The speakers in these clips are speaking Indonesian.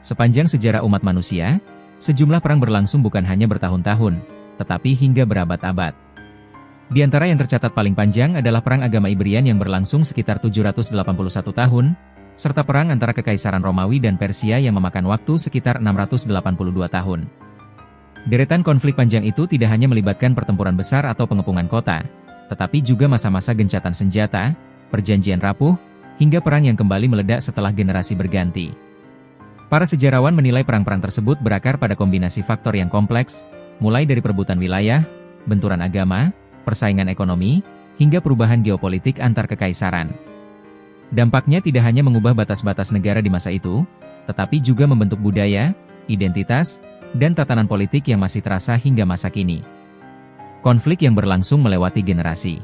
Sepanjang sejarah umat manusia, sejumlah perang berlangsung bukan hanya bertahun-tahun, tetapi hingga berabad-abad. Di antara yang tercatat paling panjang adalah Perang Agama Ibrian yang berlangsung sekitar 781 tahun, serta perang antara Kekaisaran Romawi dan Persia yang memakan waktu sekitar 682 tahun. Deretan konflik panjang itu tidak hanya melibatkan pertempuran besar atau pengepungan kota, tetapi juga masa-masa gencatan senjata, perjanjian rapuh, hingga perang yang kembali meledak setelah generasi berganti. Para sejarawan menilai perang-perang tersebut berakar pada kombinasi faktor yang kompleks, mulai dari perebutan wilayah, benturan agama, persaingan ekonomi, hingga perubahan geopolitik antar kekaisaran. Dampaknya tidak hanya mengubah batas-batas negara di masa itu, tetapi juga membentuk budaya, identitas, dan tatanan politik yang masih terasa hingga masa kini. Konflik yang berlangsung melewati generasi.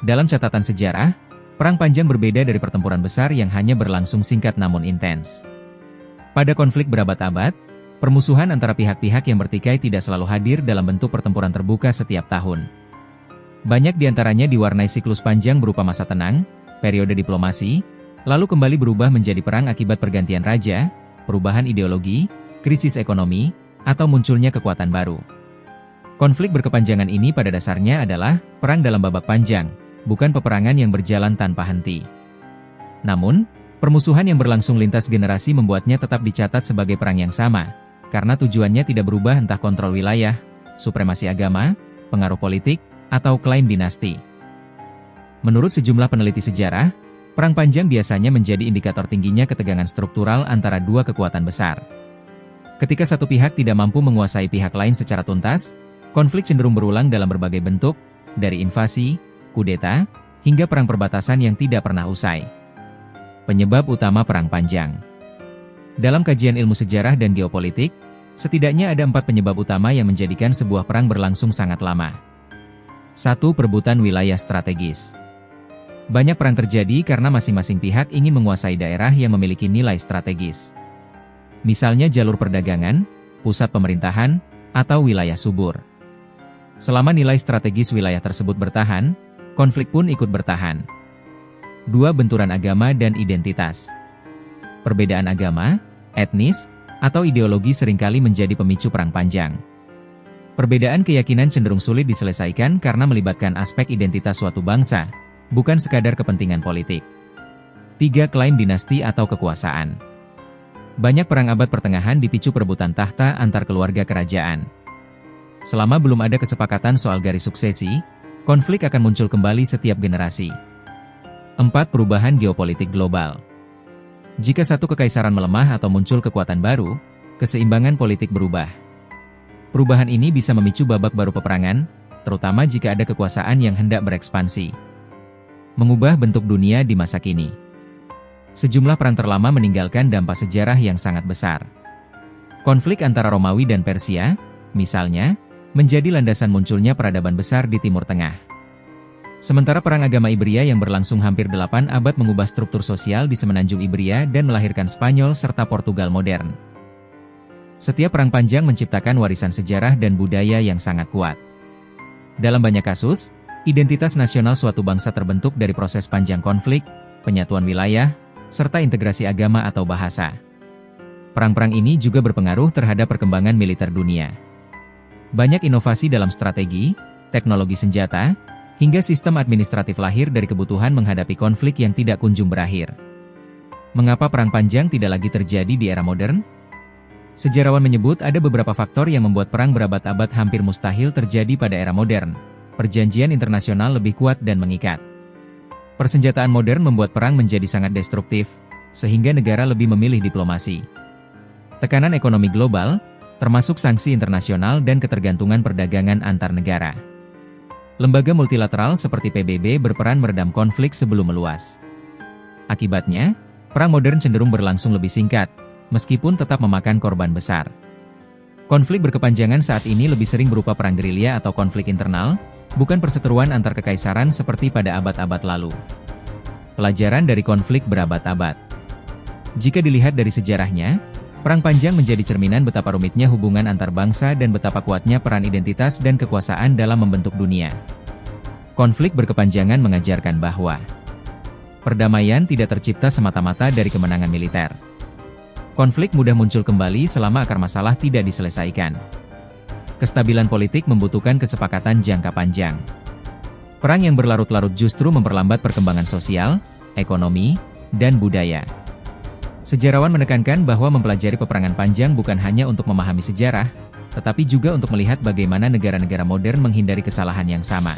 Dalam catatan sejarah, perang panjang berbeda dari pertempuran besar yang hanya berlangsung singkat namun intens. Pada konflik berabad-abad, permusuhan antara pihak-pihak yang bertikai tidak selalu hadir dalam bentuk pertempuran terbuka setiap tahun. Banyak di antaranya diwarnai siklus panjang berupa masa tenang, periode diplomasi, lalu kembali berubah menjadi perang akibat pergantian raja, perubahan ideologi, krisis ekonomi, atau munculnya kekuatan baru. Konflik berkepanjangan ini pada dasarnya adalah perang dalam babak panjang, bukan peperangan yang berjalan tanpa henti. Namun, permusuhan yang berlangsung lintas generasi membuatnya tetap dicatat sebagai perang yang sama, karena tujuannya tidak berubah entah kontrol wilayah, supremasi agama, pengaruh politik, atau klaim dinasti. Menurut sejumlah peneliti sejarah, perang panjang biasanya menjadi indikator tingginya ketegangan struktural antara dua kekuatan besar. Ketika satu pihak tidak mampu menguasai pihak lain secara tuntas, konflik cenderung berulang dalam berbagai bentuk, dari invasi, kudeta, hingga perang perbatasan yang tidak pernah usai. Penyebab utama perang panjang. Dalam kajian ilmu sejarah dan geopolitik, setidaknya ada 4 penyebab utama yang menjadikan sebuah perang berlangsung sangat lama. 1. Perebutan wilayah strategis. Banyak perang terjadi karena masing-masing pihak ingin menguasai daerah yang memiliki nilai strategis. Misalnya jalur perdagangan, pusat pemerintahan, atau wilayah subur. Selama nilai strategis wilayah tersebut bertahan, konflik pun ikut bertahan. 2. Benturan agama dan identitas. Perbedaan agama, etnis, atau ideologi seringkali menjadi pemicu perang panjang. Perbedaan keyakinan cenderung sulit diselesaikan karena melibatkan aspek identitas suatu bangsa, bukan sekadar kepentingan politik. 3. Klaim dinasti atau kekuasaan. Banyak perang abad pertengahan dipicu perebutan tahta antar keluarga kerajaan. Selama belum ada kesepakatan soal garis suksesi, konflik akan muncul kembali setiap generasi. 4. Perubahan geopolitik global. Jika satu kekaisaran melemah atau muncul kekuatan baru, keseimbangan politik berubah. Perubahan ini bisa memicu babak baru peperangan, terutama jika ada kekuasaan yang hendak berekspansi. Mengubah bentuk dunia di masa kini. Sejumlah perang terlama meninggalkan dampak sejarah yang sangat besar. Konflik antara Romawi dan Persia, misalnya, menjadi landasan munculnya peradaban besar di Timur Tengah. Sementara Perang Agama Ibria yang berlangsung hampir 8 abad mengubah struktur sosial di semenanjung Ibria dan melahirkan Spanyol serta Portugal modern. Setiap perang panjang menciptakan warisan sejarah dan budaya yang sangat kuat. Dalam banyak kasus, identitas nasional suatu bangsa terbentuk dari proses panjang konflik, penyatuan wilayah, serta integrasi agama atau bahasa. Perang-perang ini juga berpengaruh terhadap perkembangan militer dunia. Banyak inovasi dalam strategi, teknologi senjata, hingga sistem administratif lahir dari kebutuhan menghadapi konflik yang tidak kunjung berakhir. Mengapa perang panjang tidak lagi terjadi di era modern? Sejarawan menyebut ada beberapa faktor yang membuat perang berabad-abad hampir mustahil terjadi pada era modern. Perjanjian internasional lebih kuat dan mengikat. Persenjataan modern membuat perang menjadi sangat destruktif, sehingga negara lebih memilih diplomasi. Tekanan ekonomi global, termasuk sanksi internasional dan ketergantungan perdagangan antar negara. Lembaga multilateral seperti PBB berperan meredam konflik sebelum meluas. Akibatnya, perang modern cenderung berlangsung lebih singkat, meskipun tetap memakan korban besar. Konflik berkepanjangan saat ini lebih sering berupa perang gerilya atau konflik internal, bukan perseteruan antar kekaisaran seperti pada abad-abad lalu. Pelajaran dari konflik berabad-abad. Jika dilihat dari sejarahnya, perang panjang menjadi cerminan betapa rumitnya hubungan antar bangsa dan betapa kuatnya peran identitas dan kekuasaan dalam membentuk dunia. Konflik berkepanjangan mengajarkan bahwa perdamaian tidak tercipta semata-mata dari kemenangan militer. Konflik mudah muncul kembali selama akar masalah tidak diselesaikan. Kestabilan politik membutuhkan kesepakatan jangka panjang. Perang yang berlarut-larut justru memperlambat perkembangan sosial, ekonomi, dan budaya. Sejarawan menekankan bahwa mempelajari peperangan panjang bukan hanya untuk memahami sejarah, tetapi juga untuk melihat bagaimana negara-negara modern menghindari kesalahan yang sama.